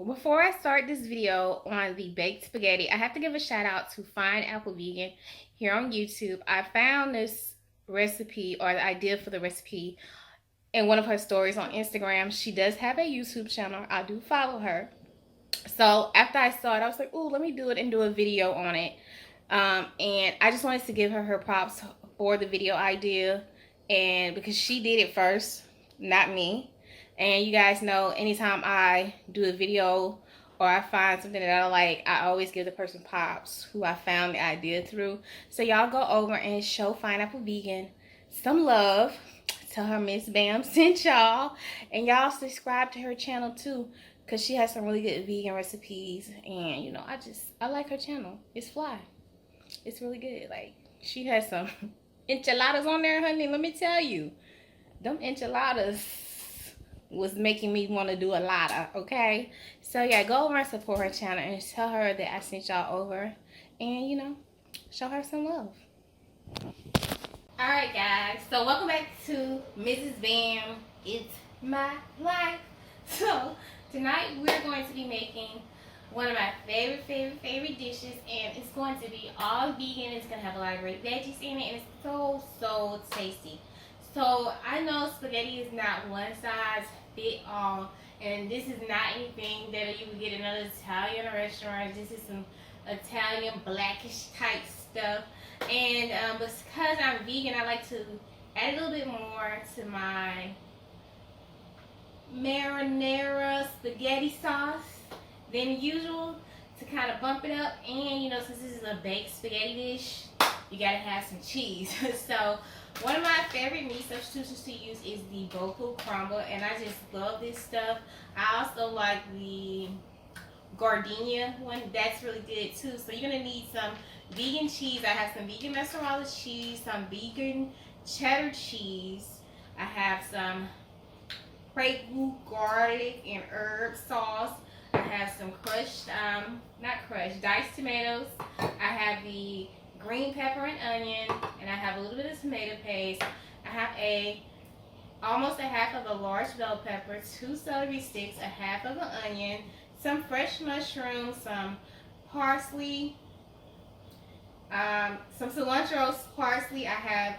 before I start this video on the baked spaghetti, I have to give a shout out to Fine Apple Vegan here on YouTube. I found this recipe, or the idea for the recipe, in one of her stories on Instagram. She does have a YouTube channel. I do follow her. So after I saw it, I was like, "Ooh, let me do it and do a video on it." And I just wanted to give her props for the video idea, and because she did it first, not me. And you guys know, anytime I do a video or I find something that I like, I always give the person props who I found the idea through. So y'all go over and show Pineapple Vegan some love. Tell her Miss Bam sent y'all, and y'all subscribe to her channel too, because she has some really good vegan recipes. And you know, I like her channel. It's fly. It's really good. Like, she has some enchiladas on there, honey. Let me tell you, them enchiladas was making me want to do a lotta, okay? So yeah, go over and support her channel and tell her that I sent y'all over, and you know, show her some love. Alright guys, so welcome back to Mrs. Bam. It's my life. So tonight we're going to be making one of my favorite dishes, and it's going to be all vegan. It's going to have a lot of great veggies in it, and it's so tasty. So I know spaghetti is not one size fit all, and this is not anything that you would get in another Italian restaurant. This is some Italian blackish type stuff. And because I'm vegan, I like to add a little bit more to my marinara spaghetti sauce than usual to kind of bump it up. And you know, since this is a baked spaghetti dish, you gotta have some cheese. So one of my favorite meat substitutions to use is the Boku crumble, and I just love this stuff. I also like the gardenia one. That's really good too. So you're gonna need some vegan cheese. I have some vegan mozzarella cheese, some vegan cheddar cheese. I have some Prego garlic and herb sauce. I have some crushed, diced tomatoes. I have the green pepper and onion, and I have a little bit of tomato paste. I have almost a half of a large bell pepper, 2 celery sticks, a half of an onion, some fresh mushrooms, some parsley, some cilantro, parsley. I have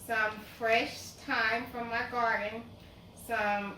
some fresh thyme from my garden, some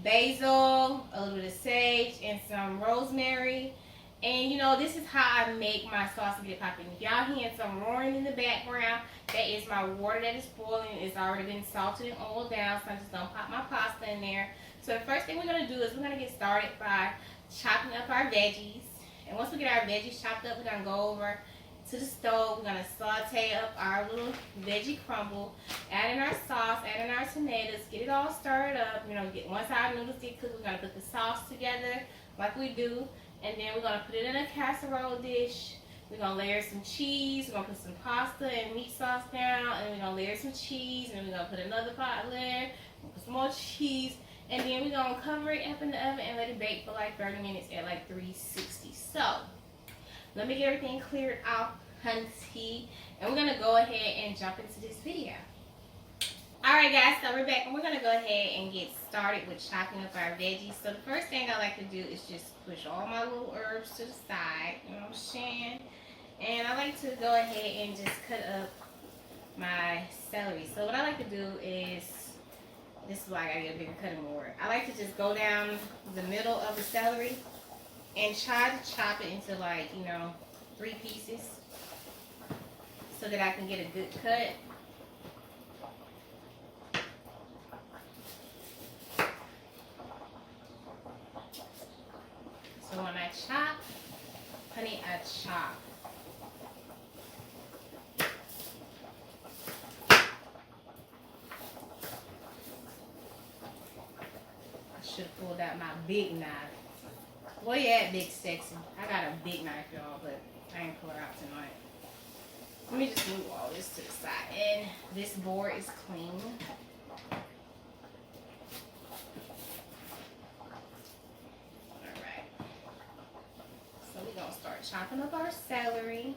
basil, a little bit of sage, and some rosemary. And you know, this is how I make my sauce to get popping. If y'all hearing some roaring in the background, that is my water that is boiling. It's already been salted and oiled down, so I'm just gonna pop my pasta in there. So the first thing we're gonna do is we're gonna get started by chopping up our veggies. And once we get our veggies chopped up, we're gonna go over to the stove. We're gonna saute up our little veggie crumble, add in our sauce, add in our tomatoes, get it all stirred up. You know, once our noodles get cooked, we're gonna put the sauce together like we do, and then we're gonna put it in a casserole dish. We're gonna layer some cheese. We're gonna put some pasta and meat sauce down, and we're gonna layer some cheese, and then we're gonna put another pot layer, put some more cheese, and then we're gonna cover it up in the oven and let it bake for like 30 minutes at like 360. So let me get everything cleared out, hunty, and we're gonna go ahead and jump into this video. Alright guys, so we're back, and we're gonna go ahead and get started with chopping up our veggies. So the first thing I like to do is just push all my little herbs to the side, you know what I'm saying? And I like to go ahead and just cut up my celery. So what I like to do is, this is why I gotta get a bigger cutting board. I like to just go down the middle of the celery and try to chop it into, like, you know, 3 pieces so that I can get a good cut. So when I chop, honey, I chop. I should have pulled out my big knife. Where you at, big sexy? I got a big knife, y'all, but I ain't pull it out tonight. Let me just move all this to the side. And this board is clean. Alright. So we're going to start chopping up our celery.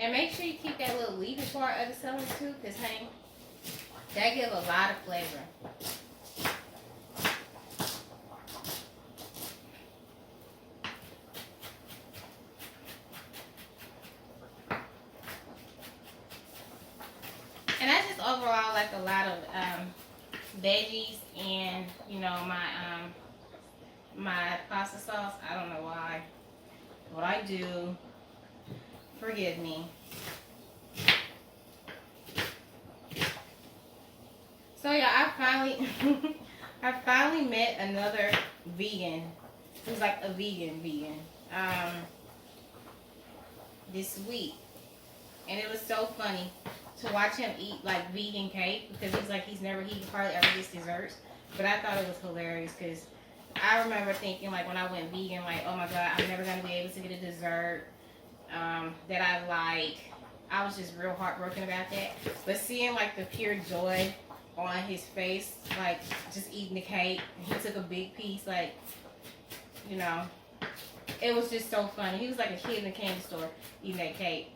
And make sure you keep that little leafy part of the celery too, because honey, that gives a lot of flavor. And I just overall like a lot of veggies and, you know, my pasta sauce. I don't know why. What I do, forgive me. So yeah, I finally met another vegan who's like a vegan this week, and it was so funny to watch him eat like vegan cake, because he hardly ever gets desserts. But I thought it was hilarious because I remember thinking, like, when I went vegan, like, oh my god, I'm never gonna be able to get a dessert that I like. I was just real heartbroken about that. But seeing like the pure joy on his face, like just eating the cake, he took a big piece, like, you know, it was just so funny. He was like a kid in a candy store eating that cake.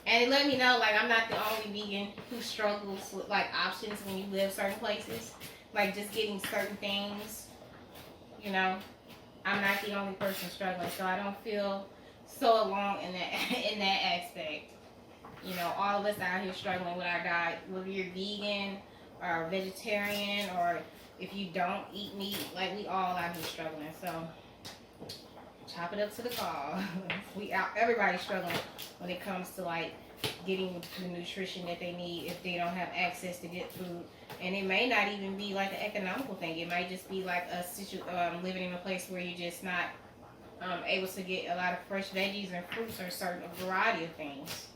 And it let me know, like, I'm not the only vegan who struggles with, like, options when you live certain places. Like, just getting certain things, you know. I'm not the only person struggling, so I don't feel so alone in that aspect. You know, all of us out here struggling with our diet, whether you're vegan or vegetarian, or if you don't eat meat, like, we all out here struggling. So chop it up to the call. Everybody's struggling when it comes to like getting the nutrition that they need if they don't have access to good food. And it may not even be like an economical thing. It might just be like living in a place where you're just not able to get a lot of fresh veggies and fruits or a variety of things.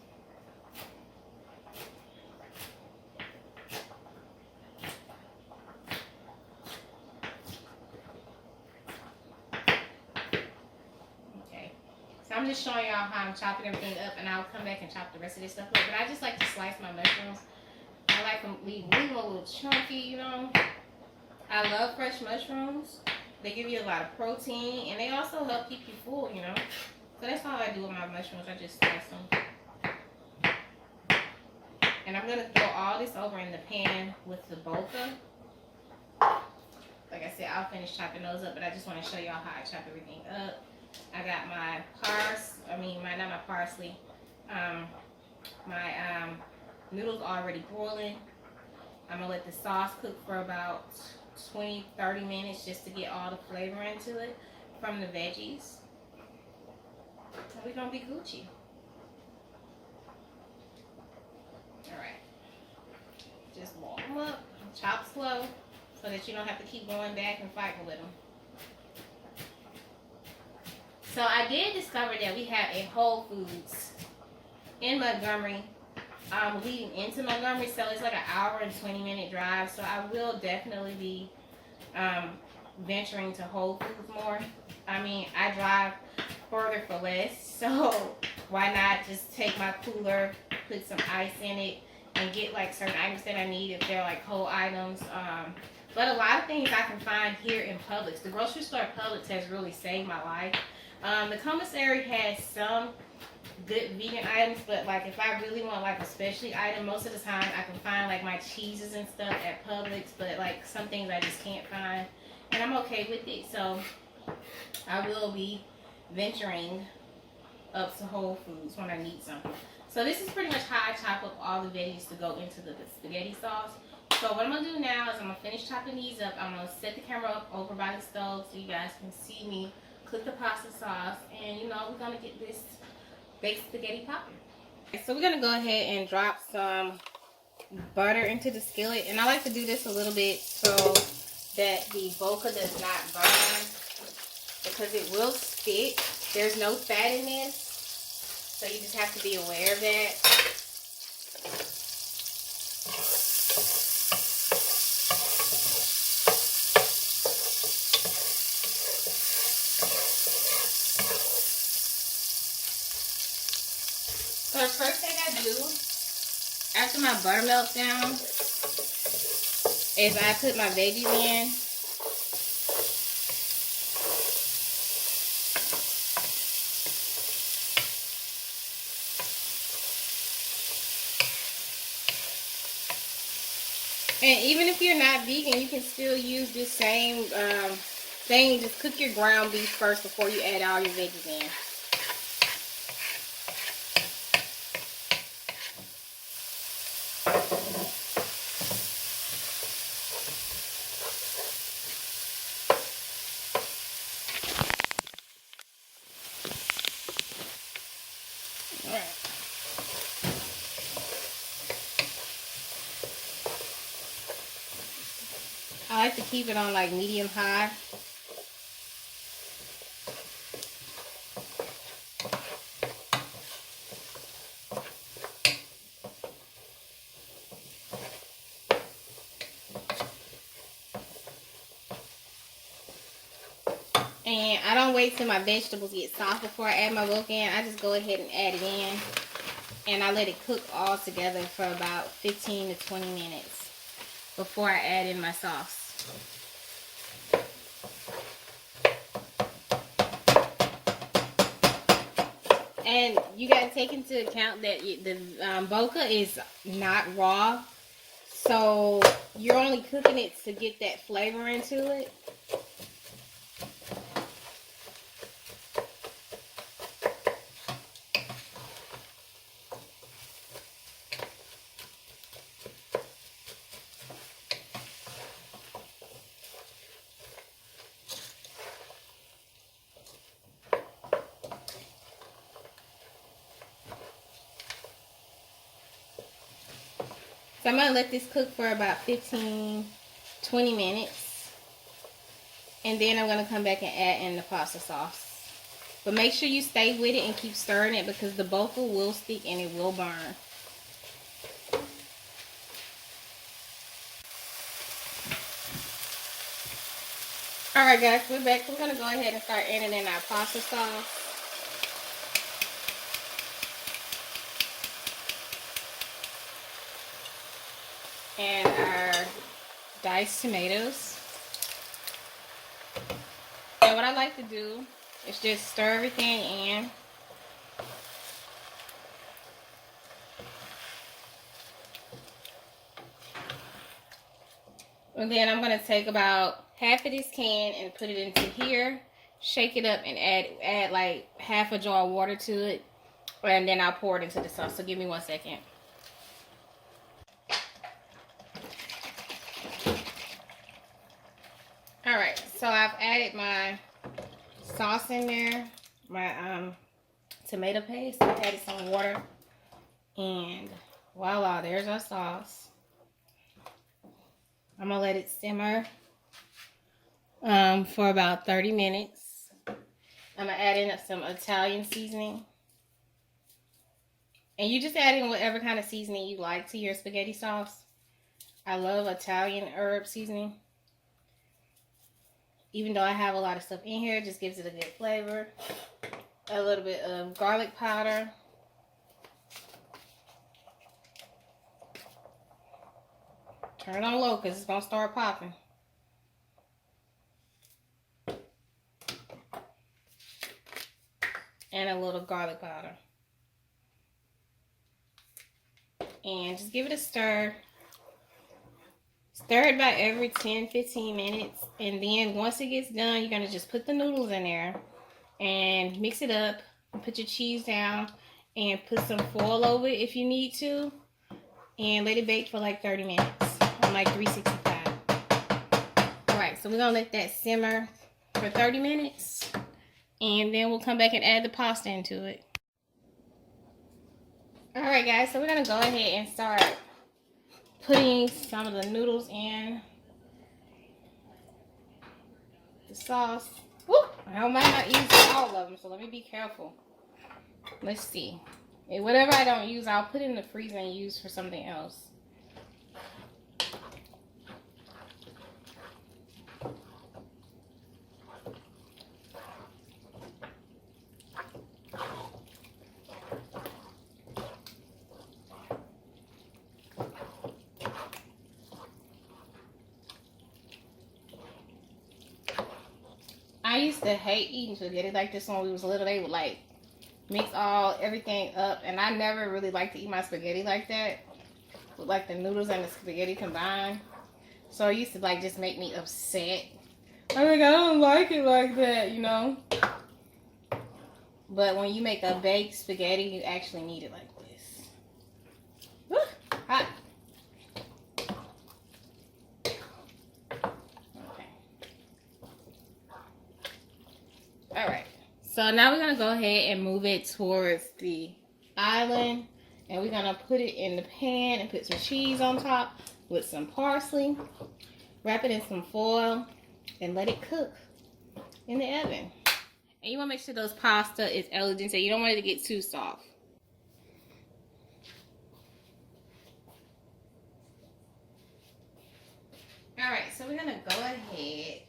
I'm just showing y'all how I'm chopping everything up, and I'll come back and chop the rest of this stuff up. But I just like to slice my mushrooms. I like them leave a little chunky, you know. I love fresh mushrooms. They give you a lot of protein, and they also help keep you full, you know. So that's all I do with my mushrooms. I just slice them. And I'm going to throw all this over in the pan with the boca. Like I said, I'll finish chopping those up, but I just want to show y'all how I chop everything up. I got my my noodles already boiling. I'm going to let the sauce cook for about 20-30 minutes just to get all the flavor into it from the veggies. And we're going to be Gucci. Alright. Just boil them up, chop slow, so that you don't have to keep going back and fighting with them. So I did discover that we have a Whole Foods in Montgomery, leading into Montgomery. So it's like an hour and 20-minute drive. So I will definitely be venturing to Whole Foods more. I mean, I drive further for less. So why not just take my cooler, put some ice in it, and get like certain items that I need if they're like whole items. But a lot of things I can find here in Publix. The grocery store Publix has really saved my life. The commissary has some good vegan items, but like if I really want like a specialty item, most of the time I can find like my cheeses and stuff at Publix, but like some things I just can't find, and I'm okay with it. So I will be venturing up to Whole Foods when I need something. So this is pretty much how I chop up all the veggies to go into the spaghetti sauce. So what I'm going to do now is I'm going to finish chopping these up. I'm going to set the camera up over by the stove so you guys can see me cook the pasta sauce, and you know, we're going to get this baked spaghetti popping. So we're going to go ahead and drop some butter into the skillet, and I like to do this a little bit so that the boca does not burn, because it will stick. There's no fat in this, so you just have to be aware of that. So the first thing I do after my butter melts down is I put my veggies in. And even if you're not vegan, you can still use this same thing. Just cook your ground beef first before you add all your veggies in. I like to keep it on like medium high. And I don't wait till my vegetables get soft before I add my milk in. I just go ahead and add it in. And I let it cook all together for about 15 to 20 minutes before I add in my sauce. And you got to take into account that the boca is not raw. So you're only cooking it to get that flavor into it. So I'm going to let this cook for about 15, 20 minutes. And then I'm going to come back and add in the pasta sauce. But make sure you stay with it and keep stirring it because the boca will stick and it will burn. Alright guys, we're back. We're going to go ahead and start adding in our pasta sauce. And our diced tomatoes. And what I like to do is just stir everything in. And then I'm going to take about half of this can and put it into here. Shake it up and add like half a jar of water to it. And then I'll pour it into the sauce. So give me 1 second. Alright, so I've added my sauce in there, my tomato paste. I added some water, and voila, there's our sauce. I'm gonna let it simmer for about 30 minutes. I'm gonna add in some Italian seasoning, and you just add in whatever kind of seasoning you like to your spaghetti sauce. I love Italian herb seasoning. Even though I have a lot of stuff in here, it just gives it a good flavor. A little bit of garlic powder. Turn it on low because it's going to start popping. And a little garlic powder. And just give it a stir. Stir it about every 10-15 minutes. And then once it gets done, you're going to just put the noodles in there. And mix it up. Put your cheese down. And put some foil over it if you need to. And let it bake for like 30 minutes. On like 365. Alright, so we're going to let that simmer for 30 minutes. And then we'll come back and add the pasta into it. Alright guys, so we're going to go ahead and start putting some of the noodles in the sauce. Woo! I might not use all of them, so let me be careful. Let's see. And whatever I don't use, I'll put it in the freezer and use for something else. I used to hate eating spaghetti like this when we was little. They would like mix everything up, and I never really liked to eat my spaghetti like that. with like the noodles and the spaghetti combined. So it used to like just make me upset. I don't like it like that, you know. But when you make a baked spaghetti, you actually need it like this. Woo, hot. Okay. All right. So now we're gonna go ahead and move it towards the island, and we're gonna put it in the pan and put some cheese on top with some parsley. Wrap it in some foil and let it cook in the oven. And you want to make sure those pasta is al dente. You don't want it to get too soft. Alright, so we're going to go ahead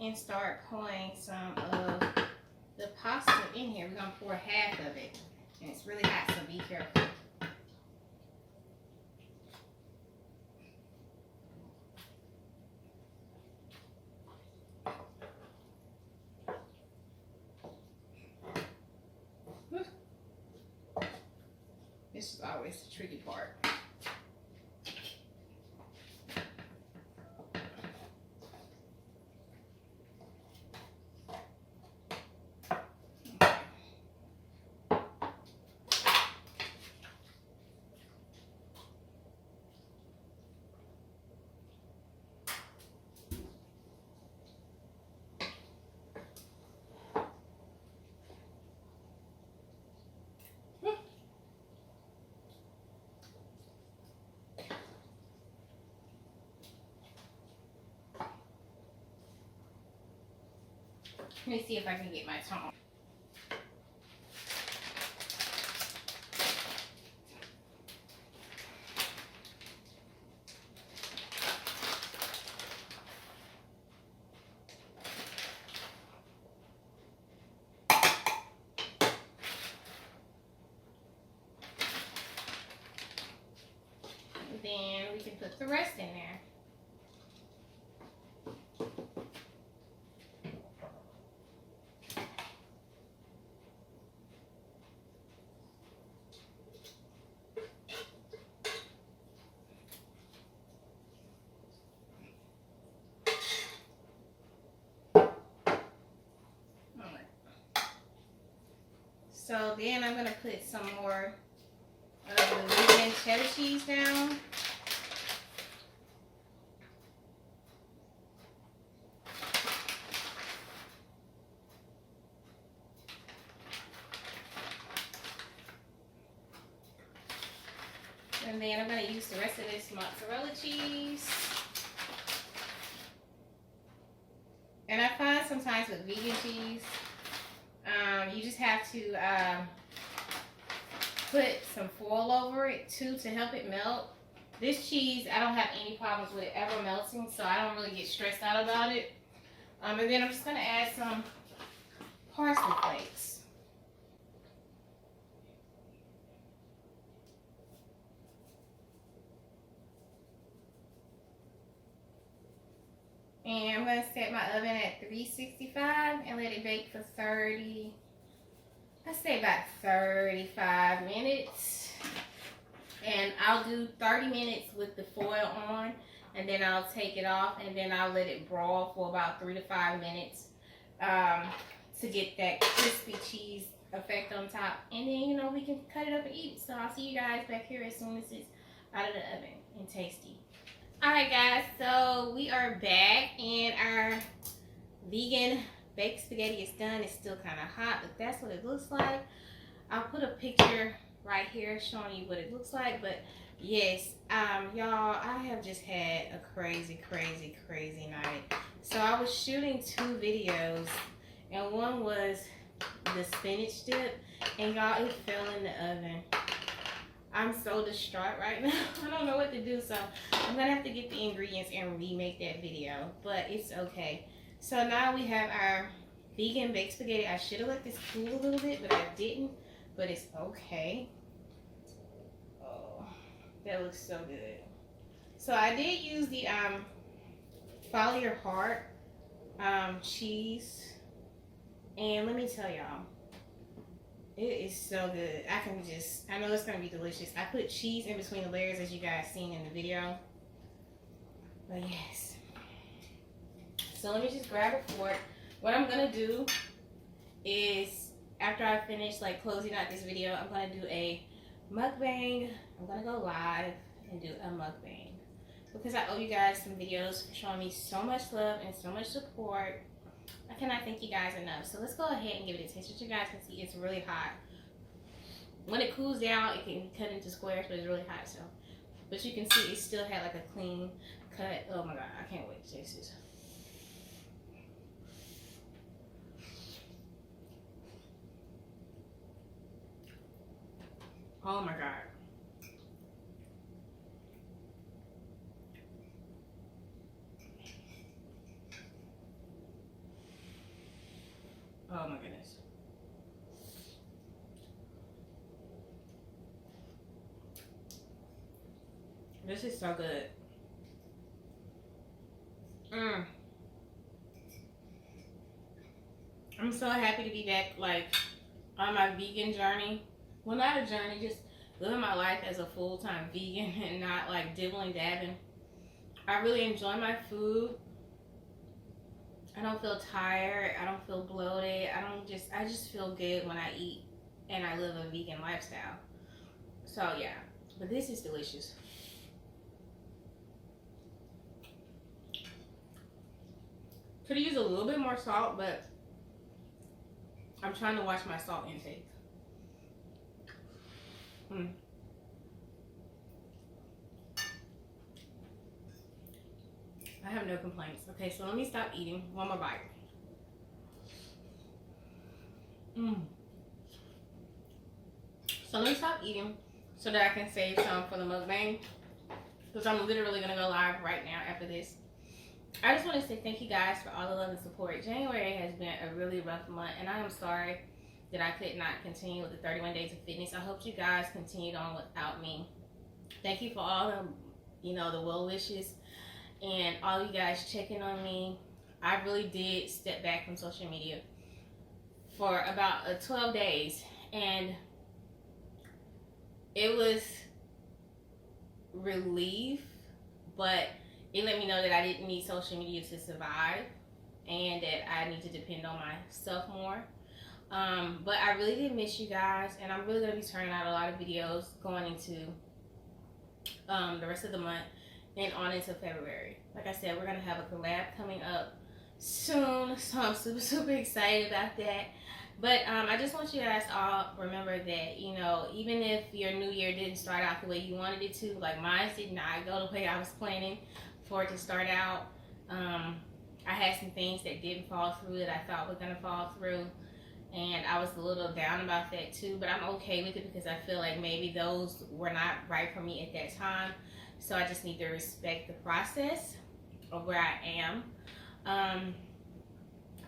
and start pouring some of the pasta in here. We're going to pour half of it. And it's really hot, so be careful. This is always the tricky part. Let me see if I can get my tongue. Then we can put the rest in there. So then I'm going to put some more of the vegan cheddar cheese down. And then I'm going to use the rest of this mozzarella cheese. And I find sometimes with vegan cheese, you just have to put some foil over it too to help it melt. This cheese, I don't have any problems with it ever melting, so I don't really get stressed out about it. And then I'm just going to add some parsley flakes. And I'm going to set my oven at 365 and let it bake for 30, I'd say about 35 minutes. And I'll do 30 minutes with the foil on, and then I'll take it off, and then I'll let it broil for about 3 to 5 minutes to get that crispy cheese effect on top. And then, you know, we can cut it up and eat it. So I'll see you guys back here as soon as it's out of the oven and tasty. Alright guys, so we are back and our vegan baked spaghetti is done. It's still kind of hot, but that's what it looks like. I'll put a picture right here showing you what it looks like. But yes, y'all, I have just had a crazy night. So I was shooting 2 videos, and one was the spinach dip, and y'all, it fell in the oven. I'm so distraught right now. I don't know what to do, so I'm gonna have to get the ingredients and remake that video, but it's okay. So now we have our vegan baked spaghetti. I should have let this cool a little bit, but I didn't, but it's okay. Oh, that looks so good. So I did use the Follow Your Heart cheese, and let me tell y'all, It is so good. I know it's gonna be delicious. I put cheese in between the layers as you guys seen in the video. But yes. So let me just grab a fork. What I'm gonna do is, after I finish like closing out this video, I'm gonna do a mukbang. I'm gonna go live and do a mukbang because I owe you guys some videos for showing me so much love and so much support. I cannot thank you guys enough. So let's go ahead and give it a taste. As you guys can see, it's really hot. When it cools down, it can cut into squares, but it's really hot. So, but you can see it still had like a clean cut. Oh my god, I can't wait to taste this. Oh my god. Oh my goodness. This is so good. I'm so happy to be back, like, on my vegan journey. Well, not a journey, just living my life as a full-time vegan and not like dibbling dabbing. I really enjoy my food. I don't feel tired. I don't feel bloated. I just feel good when I eat and I live a vegan lifestyle. So yeah, but this is delicious. Could use a little bit more salt, but I'm trying to watch my salt intake. I have no complaints. Okay, so let me stop eating. One more bite. So let me stop eating so that I can save some for the mukbang, because I'm literally going to go live right now after this. I just want to say thank you guys for all the love and support. January has been a really rough month, and I am sorry that I could not continue with the 31 days of fitness. I hope you guys continued on without me. Thank you for all the, the well wishes and all you guys checking on me. I really did step back from social media for about 12 days, and it was relief, but it let me know that I didn't need social media to survive and that I need to depend on myself more. But I really did miss you guys, and I'm really going to be turning out a lot of videos going into the rest of the month and on into February. Like I said, we're going to have a collab coming up soon, so I'm super, super excited about that. But I just want you guys to all remember that, even if your new year didn't start out the way you wanted it to, like mine did not go the way I was planning for it to start out. I had some things that didn't fall through that I thought were going to fall through, and I was a little down about that too, but I'm okay with it because I feel like maybe those were not right for me at that time. So I just need to respect the process of where I am.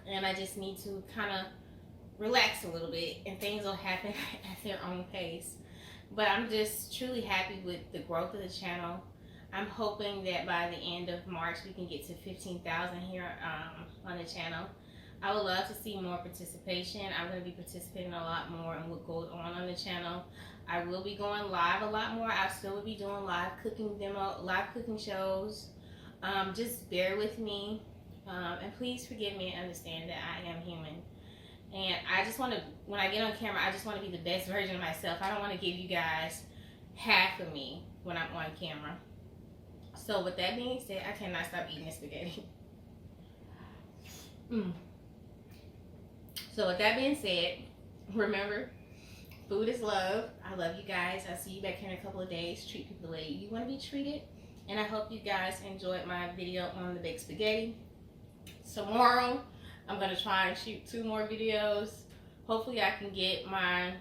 And I just need to kind of relax a little bit, and things will happen at their own pace. But I'm just truly happy with the growth of the channel. I'm hoping that by the end of March we can get to 15,000 here on the channel. I would love to see more participation. I'm going to be participating a lot more in what goes on the channel. I will be going live a lot more. I still will be doing live cooking shows. Just bear with me, and please forgive me and understand that I am human. And I just want to, when I get on camera, I just want to be the best version of myself. I don't want to give you guys half of me when I'm on camera. So with that being said, I cannot stop eating this spaghetti. So with that being said, remember, food is love. I love you guys. I'll see you back here in a couple of days. Treat people the way you want to be treated. And I hope you guys enjoyed my video on the baked spaghetti. Tomorrow, I'm going to try and shoot 2 more videos. Hopefully I can get my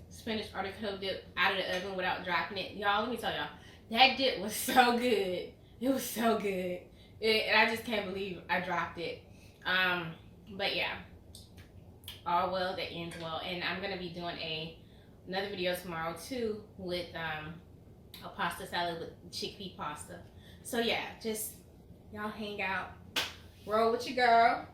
spinach artichoke dip out of the oven without dropping it. Y'all, let me tell y'all, that dip was so good. It was so good. And I just can't believe I dropped it. But yeah, all well that ends well. And I'm going to be doing another video tomorrow too with a pasta salad with chickpea pasta. So yeah, just y'all hang out, roll with your girl.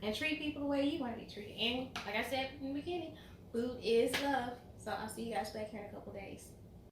and treat people the way you want to be treated. And like I said in the beginning, food is love. So I'll see you guys back here in a couple days.